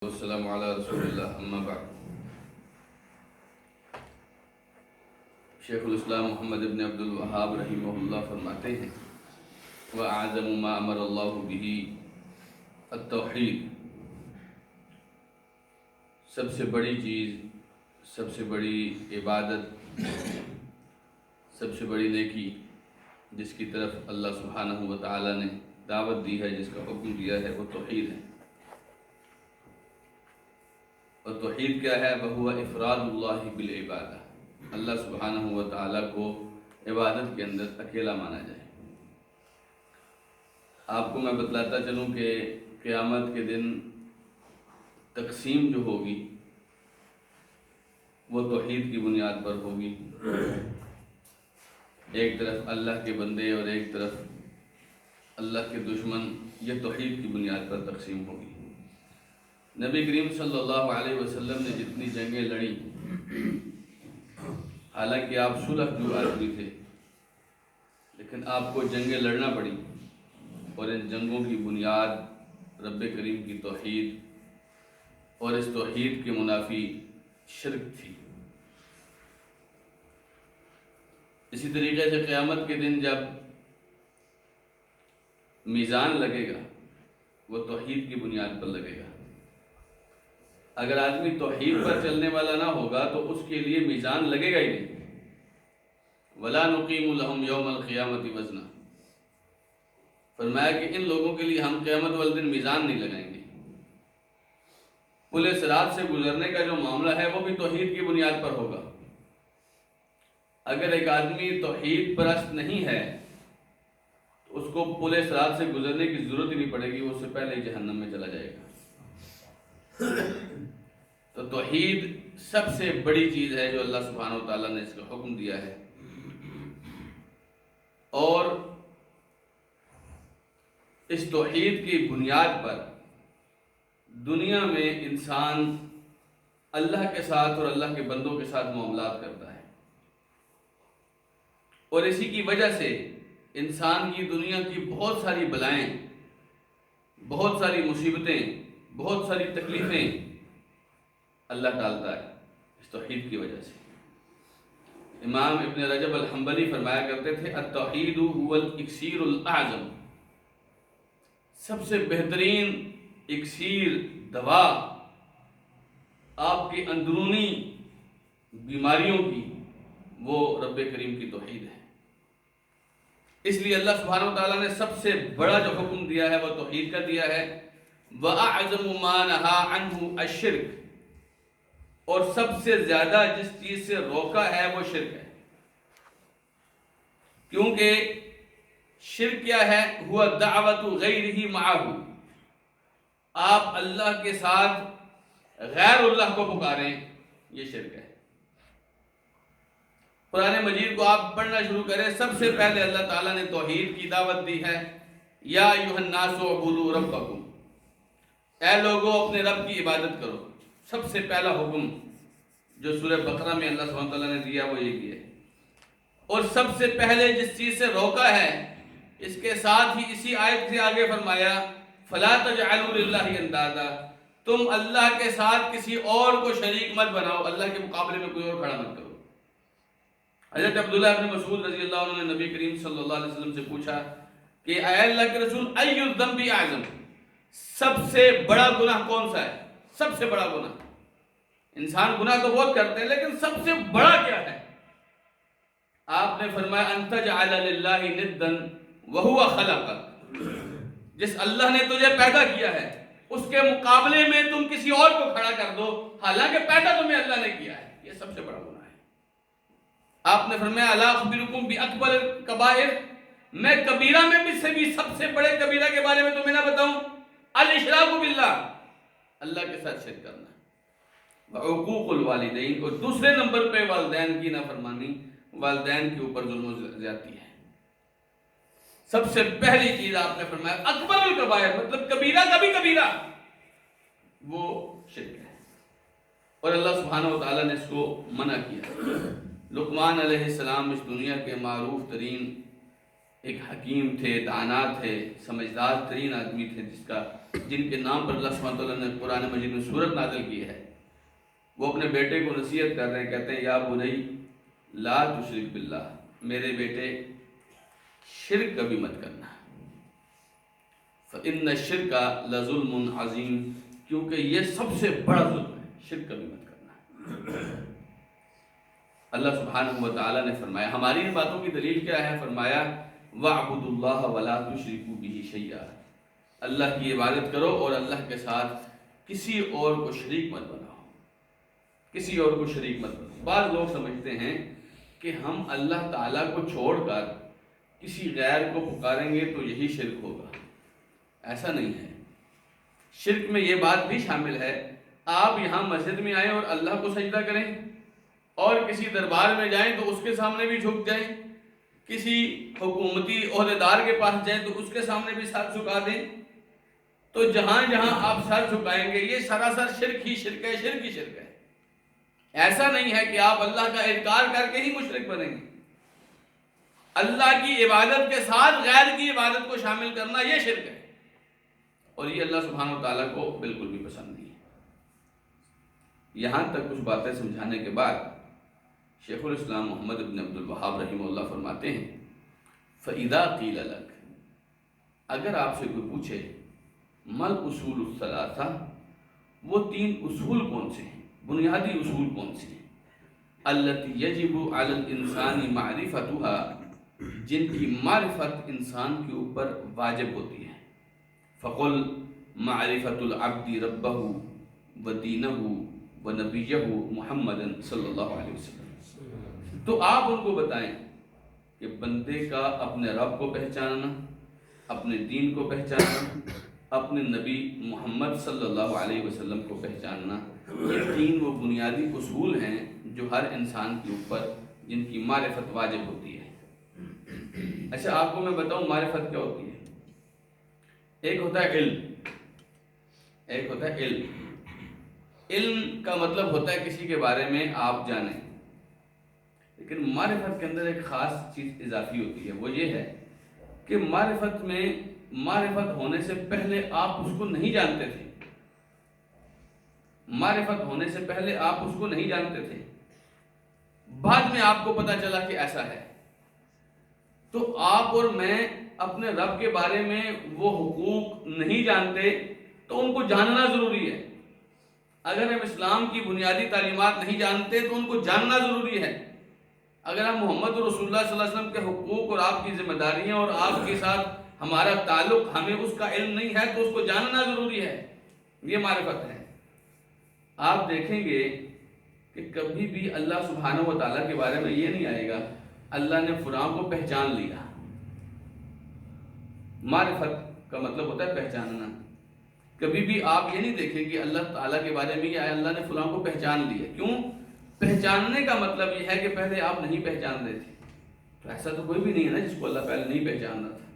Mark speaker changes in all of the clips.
Speaker 1: والسلام علی رسول اللہ اما بعد۔ شیخ الاسلام محمد ابن عبد الوہاب رحمہ اللہ فرماتے ہیں وَأَعْظَمُ مَا أَمَرَ اللَّهُ بِهِ التوحید، سب سے بڑی چیز، سب سے بڑی عبادت، سب سے بڑی نیکی جس کی طرف اللہ سبحانہ و تعالی نے دعوت دی ہے، جس کا حکم دیا ہے، وہ توحید ہے۔ اور توحید کیا ہے؟ وَهُوَ إِفْرَادُ اللَّهِ بِالْعِبَادَةِ، اللہ سبحانہ و تعالیٰ کو عبادت کے اندر اکیلا مانا جائے۔ آپ کو میں بتلاتا چلوں کہ قیامت کے دن تقسیم جو ہوگی وہ توحید کی بنیاد پر ہوگی۔ ایک طرف اللہ کے بندے اور ایک طرف اللہ کے دشمن، یہ توحید کی بنیاد پر تقسیم ہوگی۔ نبی کریم صلی اللہ علیہ وسلم نے جتنی جنگیں لڑی، حالانکہ آپ صلح جو آدمی تھے، لیکن آپ کو جنگیں لڑنا پڑی، اور ان جنگوں کی بنیاد رب کریم کی توحید اور اس توحید کے منافی شرک تھی۔ اسی طریقے سے قیامت کے دن جب میزان لگے گا وہ توحید کی بنیاد پر لگے گا۔ اگر آدمی توحید پر چلنے والا نہ ہوگا تو اس کے لیے میزان لگے گا ہی نہیں۔ وَلَا نُقِيمُ لَهُمْ يَوْمَ الْقِيَامَةِ وَزْنًا، فرمایا کہ ان لوگوں کے لیے ہم قیامت والے دن میزان نہیں لگائیں گے۔ پل صراط سے گزرنے کا جو معاملہ ہے وہ بھی توحید کی بنیاد پر ہوگا۔ اگر ایک آدمی توحید پرست نہیں ہے تو اس کو پل صراط سے گزرنے کی ضرورت ہی نہیں پڑے گی، وہ اس سے پہلے ہی جہنم میں چلا جائے گا۔ تو توحید سب سے بڑی چیز ہے جو اللہ سبحانہ و تعالیٰ نے اس کا حکم دیا ہے، اور اس توحید کی بنیاد پر دنیا میں انسان اللہ کے ساتھ اور اللہ کے بندوں کے ساتھ معاملات کرتا ہے، اور اسی کی وجہ سے انسان کی دنیا کی بہت ساری بلائیں، بہت ساری مصیبتیں، بہت ساری تکلیفیں اللہ ٹالتا ہے اس توحید کی وجہ سے۔ امام ابن رجب الحنبلی فرمایا کرتے تھے التوحید هو الاکسیر الاعظم، سب سے بہترین اکسیر، دوا آپ کی اندرونی بیماریوں کی، وہ رب کریم کی توحید ہے۔ اس لیے اللہ سبحانہ وتعالیٰ نے سب سے بڑا جو حکم دیا ہے وہ توحید کا دیا ہے۔ وَأَعْظَمُ مَا نَهَا عَنْهُ الشِّرْكُ، اور سب سے زیادہ جس چیز سے روکا ہے وہ شرک ہے، کیونکہ شرک کیا ہے؟ هُوَ دَعْوَةُ غَيْرِهِ مَعَهُ، آپ اللہ کے ساتھ غیر اللہ کو پکاریں، یہ شرک ہے۔ قرآن مجید کو آپ پڑھنا شروع کریں، سب سے پہلے اللہ تعالیٰ نے توحید کی دعوت دی ہے۔ یا ایھا الناس اعبدوا ربکم، اے لوگوں اپنے رب کی عبادت کرو۔ سب سے پہلا حکم جو سورہ بقرہ میں اللہ سبحانہ تعالیٰ نے دیا وہ یہ ہے، اور سب سے پہلے جس چیز سے روکا ہے، اس کے ساتھ ہی اسی آیت سے آگے فرمایا فَلَا تَجْعَلُوا لِلَّهِ أَندَادًا، تم اللہ کے ساتھ کسی اور کو شریک مت بناؤ، اللہ کے مقابلے میں کوئی اور کھڑا مت کرو۔ حضرت عبداللہ ابن مسعود رضی اللہ عنہ نے نبی کریم صلی اللہ علیہ وسلم سے پوچھا کہ اے اللہ کے رسول ای الذنب اعظم، سب سے بڑا گناہ کون سا ہے؟ سب سے بڑا گناہ، انسان گناہ تو بہت کرتے ہیں لیکن سب سے بڑا کیا ہے؟ آپ نے فرمایا ان تجعل للہ ندا وہو خلقک، جس اللہ نے تجھے پیدا کیا ہے اس کے مقابلے میں تم کسی اور کو کھڑا کر دو، حالانکہ پیدا تمہیں اللہ نے کیا ہے، یہ سب سے بڑا گناہ ہے۔ آپ نے فرمایا الا اخبرکم باکبر الکبائر، میں کبیرہ میں بھی سے بھی سب سے بڑے کبیرہ کے بارے میں تمہیں نہ بتاؤں؟ الاشراک باللہ، اللہ کے ساتھ شرک کرنا، وعقوق الوالدین، اور دوسرے نمبر پہ والدین کی نافرمانی، والدین کے اوپر ظلم و زیادتی ہے۔ سب سے پہلی چیز آپ نے فرمایا اکبر الکبائر، مطلب کبیرہ کا بھی کبیرہ، وہ شرک ہے، اور اللہ سبحانہ وتعالیٰ نے اس کو منع کیا۔ لقمان علیہ السلام اس دنیا کے معروف ترین ایک حکیم تھے، دانا تھے، سمجھدار ترین آدمی تھے، جن کے نام پر اللہ سبحانہ وتعالیٰ نے قرآن مجید میں سورت نازل کی ہے. وہ اپنے بیٹے کو نصیحت کر رہے ہیں، کہتے ہیں یا بنی لا تشرک باللہ، میرے بیٹے شرک کبھی مت کرنا، فإن الشرک لظلم عظیم، کیونکہ یہ سب سے بڑا ظلم ہے، شرک کبھی مت کرنا. اللہ سبحانہ وتعالیٰ نے فرمایا، ہماری ان باتوں کی دلیل کیا ہے؟ فرمایا وَاعْبُدُوا اللَّهَ وَلَا تُشْرِكُوا بِهِ شَيْئًا، اللہ کی عبادت کرو اور اللہ کے ساتھ کسی اور کو شریک مت بناؤ، کسی اور کو شریک مت بناؤ. بعض لوگ سمجھتے ہیں کہ ہم اللہ تعالیٰ کو چھوڑ کر کسی غیر کو پکاریں گے تو یہی شرک ہوگا. ایسا نہیں ہے. شرک میں یہ بات بھی شامل ہے، آپ یہاں مسجد میں آئیں اور اللہ کو سجدہ کریں، اور کسی دربار میں جائیں تو اس کے سامنے بھی جھک جائیں، کسی حکومتی عہدیدار کے پاس جائیں تو اس کے سامنے بھی سر جھکا دیں، تو جہاں جہاں آپ سر جھکائیں گے یہ سراسر شرک ہی شرک ہے، شرک ہی شرک ہے. ایسا نہیں ہے کہ آپ اللہ کا انکار کر کے ہی مشرک بنیں گے. اللہ کی عبادت کے ساتھ غیر کی عبادت کو شامل کرنا یہ شرک ہے، اور یہ اللہ سبحانہ وتعالیٰ کو بالکل بھی پسند نہیں ہے. یہاں تک کچھ باتیں سمجھانے کے بعد شیخ الاسلام محمد بن عبد الوہاب رحمہ اللہ فرماتے ہیں فَإِذَا قِيلَ لَكَ، اگر آپ سے کوئی پوچھے مَلْ اصول الثلاثہ، وہ 3 اصول کون سے ہیں، بنیادی اصول کون سے ہیں، الَّتِي يَجِبُ عَلَى الْإِنسَانِ مَعْرِفَتُهَا، جن کی معرفت انسان کے اوپر واجب ہوتی ہے. فَقُلْ مَعْرِفَةُ الْعَبْدِ رَبَّهُ وَدِينَهُ وَنَبِيَّهُ مُحَمَّدًا صلی اللہ علیہ وسلم. تو آپ ان کو بتائیں کہ بندے کا اپنے رب کو پہچاننا، اپنے دین کو پہچاننا، اپنے نبی محمد صلی اللہ علیہ وسلم کو پہچاننا، یہ 3 وہ بنیادی اصول ہیں جو ہر انسان کے اوپر جن کی معرفت واجب ہوتی ہے. اچھا آپ کو میں بتاؤں معرفت کیا ہوتی ہے. ایک ہوتا ہے علم، ایک ہوتا ہے علم. علم کا مطلب ہوتا ہے کسی کے بارے میں آپ جانیں، لیکن معرفت کے اندر ایک خاص چیز اضافی ہوتی ہے، وہ یہ ہے کہ معرفت ہونے سے پہلے آپ اس کو نہیں جانتے تھے. معرفت ہونے سے پہلے آپ اس کو نہیں جانتے تھے، بعد میں آپ کو پتا چلا کہ ایسا ہے. تو آپ اور میں اپنے رب کے بارے میں وہ حقوق نہیں جانتے تو ان کو جاننا ضروری ہے. اگر ہم اسلام کی بنیادی تعلیمات نہیں جانتے تو ان کو جاننا ضروری ہے. اگر ہم محمد رسول اللہ صلی اللہ علیہ وسلم کے حقوق اور آپ کی ذمہ داریاں اور آپ کے ساتھ ہمارا تعلق ہمیں اس کا علم نہیں ہے تو اس کو جاننا ضروری ہے. یہ معرفت ہے. آپ دیکھیں گے کہ کبھی بھی اللہ سبحانہ و تعالیٰ کے بارے میں یہ نہیں آئے گا اللہ نے فلاں کو پہچان لیا. معرفت کا مطلب ہوتا ہے پہچاننا. کبھی بھی آپ یہ نہیں دیکھیں کہ اللہ تعالیٰ کے بارے میں یہ آیا اللہ نے فلاں کو پہچان لیا. کیوں؟ پہچاننے کا مطلب یہ ہے کہ پہلے آپ نہیں پہچان رہے تھے. تو ایسا تو کوئی بھی نہیں ہے نا جس کو اللہ پہلے نہیں پہچان رہا تھا.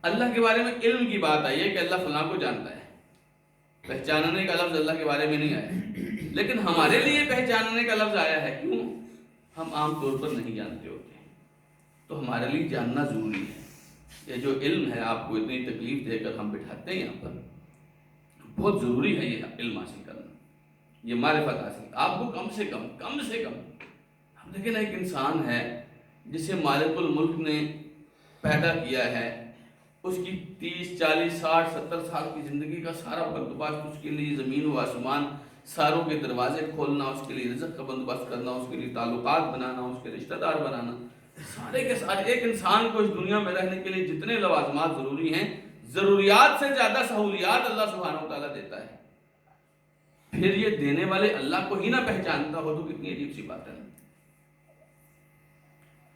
Speaker 1: اللہ کے بارے میں علم کی بات آئی ہے کہ اللہ فلاں کو جانتا ہے. پہچاننے کا لفظ اللہ کے بارے میں نہیں آیا، لیکن ہمارے لیے پہچاننے کا لفظ آیا ہے. کیوں؟ ہم عام طور پر نہیں جانتے ہوتے، تو ہمارے لیے جاننا ضروری ہے. یہ جو علم ہے آپ کو اتنی تکلیف دے کر ہم بٹھاتے ہیں یہاں پر، بہت ضروری ہے یہ علم حاصل کرنا، یہ معرفت حاصل. آپ کو کم سے کم ہم دیکھیں ایک انسان ہے جسے مالک الملک نے پیدا کیا ہے، اس کی 30 40 60 70 سال کی زندگی کا سارا بندوبست اس کے لیے، زمین و آسمان ساروں کے دروازے کھولنا، اس کے لیے رزق کا بندوبست کرنا، اس کے لیے تعلقات بنانا، اس کے رشتہ دار بنانا، سارے کے سارے ایک انسان کو اس دنیا میں رہنے کے لیے جتنے لوازمات ضروری ہیں، ضروریات سے زیادہ سہولیات اللہ سبحانہ و تعالیٰ دیتا ہے. پھر یہ دینے والے اللہ کو ہی نہ پہچانتا ہو تو کتنی عجیب سی بات ہے.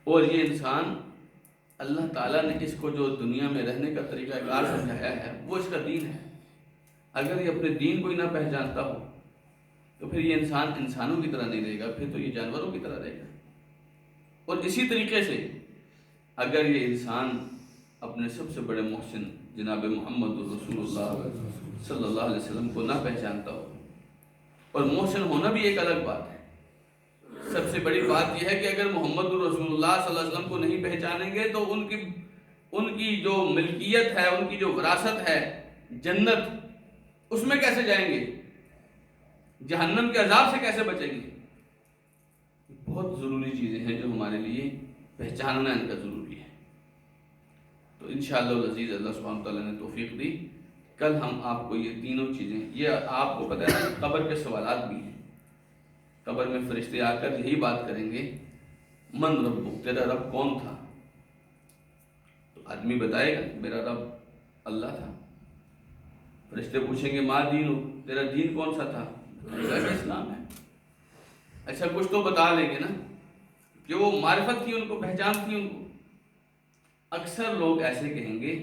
Speaker 1: اور یہ انسان اللہ تعالیٰ نے اس کو جو دنیا میں رہنے کا طریقہ کار سمجھایا ہے وہ اس کا دین ہے. اگر یہ اپنے دین کو ہی نہ پہچانتا ہو تو پھر یہ انسان انسانوں کی طرح نہیں رہے گا، پھر تو یہ جانوروں کی طرح رہے گا. اور اسی طریقے سے اگر یہ انسان اپنے سب سے بڑے محسن جناب محمد رسول اللہ صلی اللہ علیہ وسلم کو نہ پہچانتا ہو، اور محسن ہونا بھی ایک الگ بات ہے، سب سے بڑی بات یہ ہے کہ اگر محمد رسول اللہ صلی اللہ علیہ وسلم کو نہیں پہچانیں گے تو ان کی جو ملکیت ہے، ان کی جو وراثت ہے جنت، اس میں کیسے جائیں گے؟ جہنم کے عذاب سے کیسے بچیں گے؟ بہت ضروری چیزیں ہیں جو ہمارے لیے پہچاننا ان کا ضروری ہے۔ تو انشاءاللہ العزیز اللہ سبحانہ تعالیٰ نے توفیق دی، کل ہم آپ کو یہ تینوں چیزیں، یہ آپ کو پتہ ہے قبر کے سوالات بھی ہیں، قبر میں فرشتے آ کر یہی بات کریں گے، من ربک، تیرا رب کون تھا؟ تو آدمی بتائے گا میرا رب اللہ تھا۔ فرشتے پوچھیں گے ما دین، تیرا دین کون سا تھا؟ اسلام ہے۔ اچھا کچھ تو بتا لیں گے نا، کہ وہ معرفت تھی، ان کو پہچان تھی ان کو۔ اکثر لوگ ایسے کہیں گے،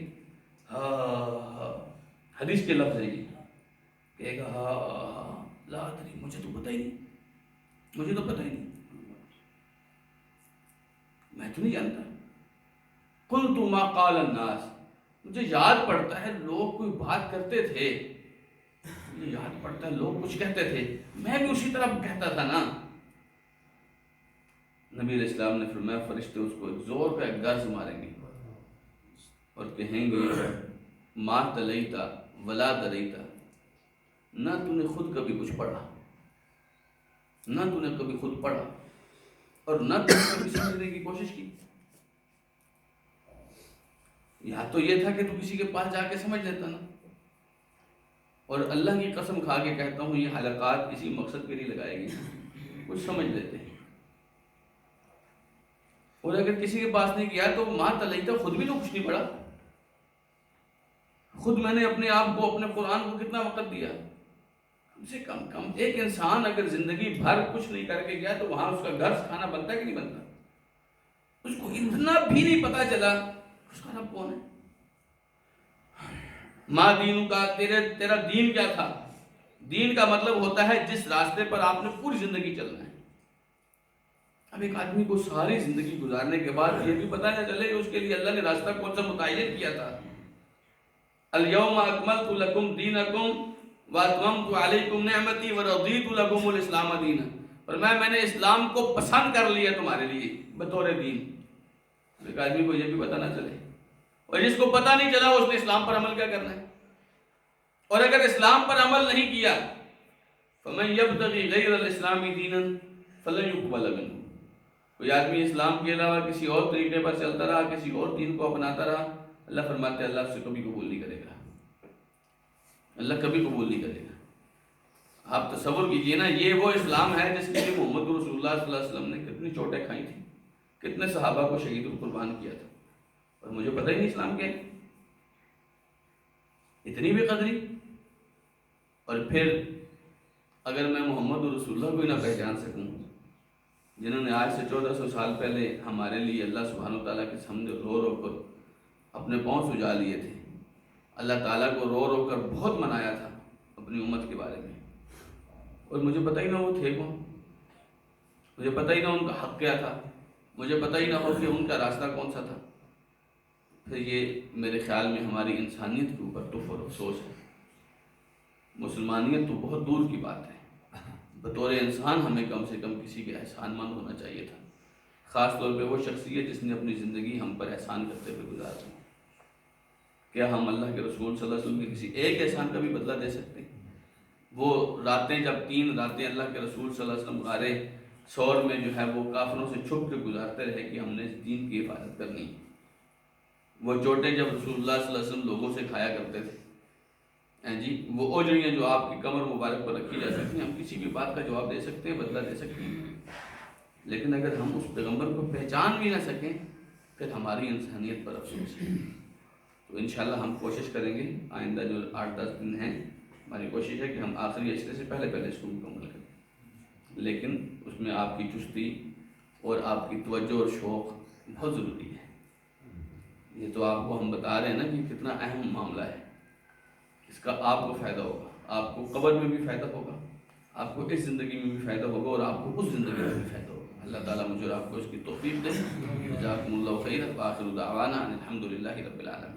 Speaker 1: ہاں حدیث کے لفظ ہے یہ، کہے گا ہاں لا ادری، مجھے تو پتہ ہی نہیں، مجھے تو پتہ ہی نہیں، میں تو نہیں جانتا۔ قلت ما قال الناس، مجھے یاد پڑتا ہے لوگ کوئی بات کرتے تھے، مجھے یاد پڑتا ہے لوگ کچھ کہتے تھے، میں بھی اسی طرح کہتا تھا نا۔ نبی علیہ السلام نے فرمایا فرشتے اس کو ایک زور کا ایک گرز ماریں گے اور کہیں گے ما تلیتا ولا دریتا، نہ تو نے خود کبھی کچھ پڑھا، نہ تو نے کبھی خود پڑھا، اور نہ تو نے کبھی سمجھنے کی کوشش کی۔ یا تو یہ تھا کہ تو کسی کے پاس جا کے سمجھ لیتا نا، اور اللہ کی قسم کھا کے کہتا ہوں یہ حلقات کسی مقصد کے لیے لگائے گی، کچھ سمجھ لیتے ہیں۔ اور اگر کسی کے پاس نہیں کیا تو ماں تلیتا، خود بھی تو کچھ نہیں پڑھا، خود میں نے اپنے آپ کو، اپنے قرآن کو کتنا وقت دیا؟ کم سے کم ایک انسان اگر زندگی بھر کچھ نہیں کر کے گیا تو وہاں اس کا گھر کھانا بنتا ہے کہ نہیں بنتا؟ اس کو اتنا بھی نہیں پتا چلا اس کا رب کون ہے۔ ماں دینوں کا، تیرا دین کیا تھا؟ دین کا مطلب ہوتا ہے جس راستے پر آپ نے پوری زندگی چلنا ہے۔ اب ایک آدمی کو ساری زندگی گزارنے کے بعد یہ بھی پتہ نہ چلے کہ اس کے لیے اللہ نے راستہ کون سا متعین کیا تھا۔ الیوم اکملت لکم دینکم واتممت علیکم نعمتی ورضیت لکم الاسلام دینا، اور میں نے اسلام کو پسند کر لیا تمہارے لیے بطور دین۔ ایک آدمی کو یہ بھی پتہ نہ چلے، اور جس کو پتہ نہیں چلا اس نے اسلام پر عمل کیا کرنا ہے؟ اور اگر اسلام پر عمل نہیں کیا فمن یبتغی غیر الاسلام دینا فلن یقبل منہ، کوئی آدمی اسلام کے علاوہ کسی اور طریقے پر چلتا رہا، کسی اور دین کو اپناتا رہا، اللہ فرماتے ہیں اللہ اسے کبھی قبول نہیں کرے گا، اللہ کبھی قبول نہیں کرے گا۔ آپ تصور کیجئے نا، یہ وہ اسلام ہے جس کے لیے محمد رسول اللہ صلی اللہ علیہ وسلم نے کتنی چوٹیں کھائی تھیں، کتنے صحابہ کو شہید و قربان کیا تھا، اور مجھے پتہ ہی نہیں اسلام کیا ہے، اتنی بھی قدری۔ اور پھر اگر میں محمد رسول اللہ کو ہی نہ پہچان سکوں، جنہوں نے آج سے 1400 سال پہلے ہمارے لیے اللہ سبحانہ وتعالیٰ کے سامنے رو رو کر اپنے پاؤں سجا لیے تھے، اللہ تعالیٰ کو رو رو کر بہت منایا تھا اپنی امت کے بارے میں، اور مجھے پتہ ہی نہ وہ تھے کون، مجھے پتہ ہی نہ ان کا حق کیا تھا، مجھے پتہ ہی نہ ہو کہ ان کا راستہ کون سا تھا، پھر یہ میرے خیال میں ہماری انسانیت کے اوپر تف اور افسوس ہے۔ مسلمانیت تو بہت دور کی بات ہے، بطور انسان ہمیں کم سے کم کسی کے احسان مند ہونا چاہیے تھا، خاص طور پہ وہ شخصیت جس نے اپنی زندگی ہم پر احسان کرتے ہوئے گزار دی۔ کیا ہم اللہ کے رسول صلی اللہ علیہ وسلم کے کسی ایک احسان کا بھی بدلہ دے سکتے ہیں؟ وہ راتیں جب 3 راتیں اللہ کے رسول صلی اللہ علیہ وسلم غارِ ثور میں جو ہے وہ کافروں سے چھپ کے گزارتے رہے کہ ہم نے اس دین کی حفاظت کرنی، وہ چوٹیں جب رسول اللہ صلی اللہ علیہ وسلم لوگوں سے کھایا کرتے تھے، جی وہ اوجڑیاں جو آپ کی کمر مبارک پر رکھی جا سکتی ہیں، ہم کسی بھی بات کا جواب دے سکتے ہیں، بدلہ دے سکتے ہیں، لیکن اگر ہم اس پیغمبر کو پہچان بھی نہ سکیں پھر ہماری انسانیت پر افسوس ہے۔ تو انشاءاللہ ہم کوشش کریں گے آئندہ جو 8-10 دن ہیں، ہماری کوشش ہے کہ ہم آخری اشرے سے پہلے اس کو مکمل کریں، لیکن اس میں آپ کی چستی اور آپ کی توجہ اور شوق بہت ضروری ہے۔ یہ تو آپ کو ہم بتا رہے ہیں نا کہ کتنا اہم معاملہ ہے، اس کا آپ کو فائدہ ہوگا، آپ کو قبر میں بھی فائدہ ہوگا، آپ کو اس زندگی میں بھی فائدہ ہوگا، اور آپ کو اس زندگی میں بھی فائدہ ہوگا۔ اللہ تعالیٰ مجھے اور آپ کو اس کی توفیق دے۔ جزاکم اللہ خیر، وآخر دعوانا ان الحمد للہ رب العالمین۔